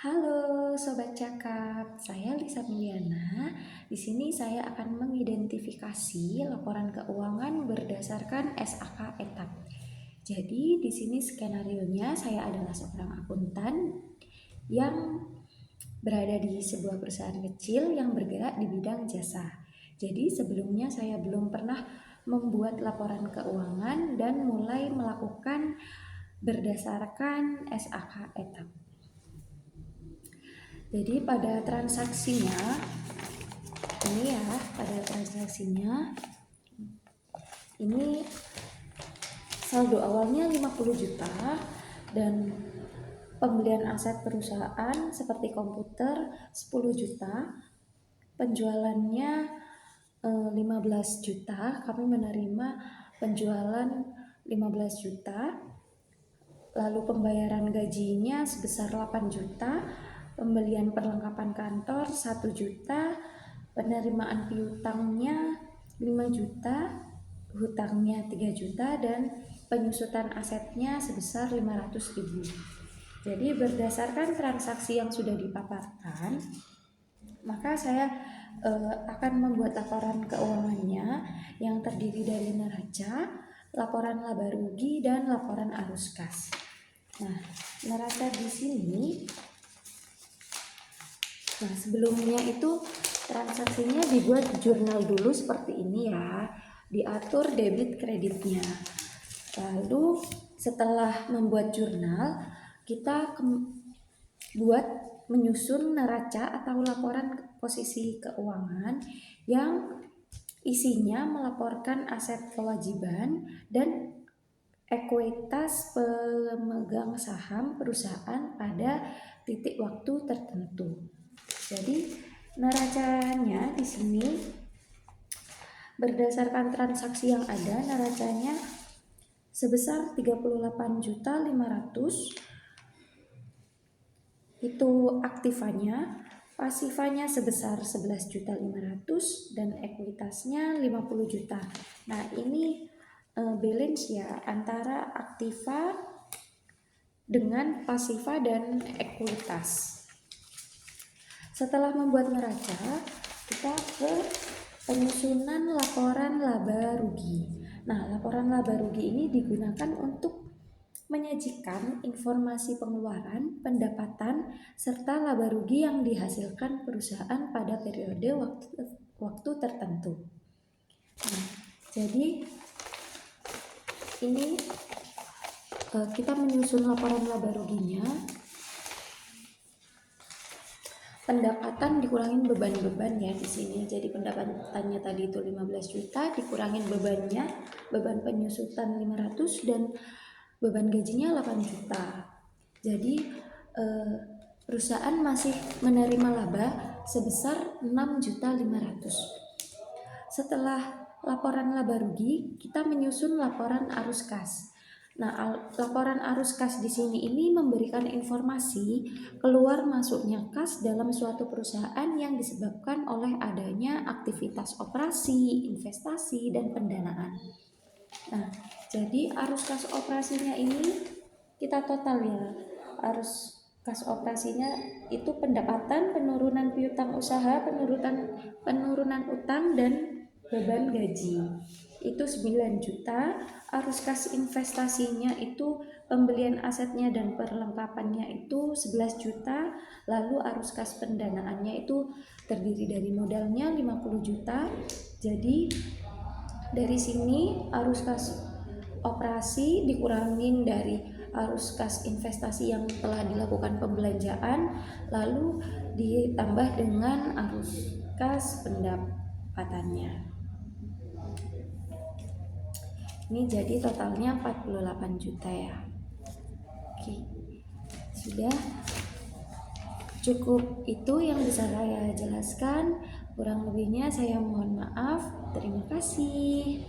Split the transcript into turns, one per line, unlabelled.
Halo Sobat Cakap, saya Lisa Miliana. Di sini saya akan mengidentifikasi laporan keuangan berdasarkan SAK etap. Jadi di sini skenario-nya saya adalah seorang akuntan yang berada di sebuah perusahaan kecil yang bergerak di bidang jasa. Jadi sebelumnya saya belum pernah membuat laporan keuangan dan mulai melakukan berdasarkan SAK etap. Jadi pada transaksinya ini saldo awalnya 50 juta dan pembelian aset perusahaan seperti komputer 10 juta, penjualannya 15 juta, kami menerima penjualan 15 juta, lalu pembayaran gajinya sebesar 8 juta, pembelian perlengkapan kantor 1 juta, penerimaan piutangnya 5 juta, hutangnya 3 juta, dan penyusutan asetnya sebesar 500.000. Jadi berdasarkan transaksi yang sudah dipaparkan, maka saya akan membuat laporan keuangannya yang terdiri dari neraca, laporan laba rugi, dan laporan arus kas. Nah, neraca di sini, sebelumnya itu transaksinya dibuat jurnal dulu seperti ini ya, diatur debit kreditnya. Lalu setelah membuat jurnal, kita buat menyusun neraca atau laporan posisi keuangan yang isinya melaporkan aset kewajiban dan ekuitas pemegang saham perusahaan pada titik waktu tertentu. Jadi neracanya di sini berdasarkan transaksi yang ada, neracanya sebesar 38.500. Itu aktifanya, pasifanya sebesar 11.500.000 dan ekuitasnya 50 juta. Nah, ini balance ya antara aktiva dengan pasiva dan ekuitas. Setelah membuat neraca, kita ke penyusunan laporan laba rugi. Nah, laporan laba rugi ini digunakan untuk menyajikan informasi pengeluaran, pendapatan, serta laba rugi yang dihasilkan perusahaan pada periode waktu tertentu. Nah, jadi ini kita menyusun laporan laba ruginya. Pendapatan dikurangin beban-beban ya di sini. Jadi pendapatannya tadi itu 15 juta, dikurangin bebannya, beban penyusutan 500 dan beban gajinya 8 juta. Jadi perusahaan masih menerima laba sebesar 6.500.000. Setelah laporan laba rugi, kita menyusun laporan arus kas. Nah, laporan arus kas di sini ini memberikan informasi keluar masuknya kas dalam suatu perusahaan yang disebabkan oleh adanya aktivitas operasi, investasi, dan pendanaan. Nah, jadi arus kas operasinya ini kita total ya. Arus kas operasinya itu pendapatan, penurunan piutang usaha, penurunan utang, dan beban gaji. Itu 9 juta. Arus kas investasinya itu pembelian asetnya dan perlengkapannya itu 11 juta. Lalu arus kas pendanaannya itu terdiri dari modalnya 50 juta. Jadi dari sini arus kas operasi dikurangin dari arus kas investasi yang telah dilakukan pembelanjaan, lalu ditambah dengan arus kas pendapatannya. Ini jadi totalnya 48 juta ya. Oke, sudah cukup itu yang bisa saya jelaskan. Kurang lebihnya saya mohon maaf. Terima kasih.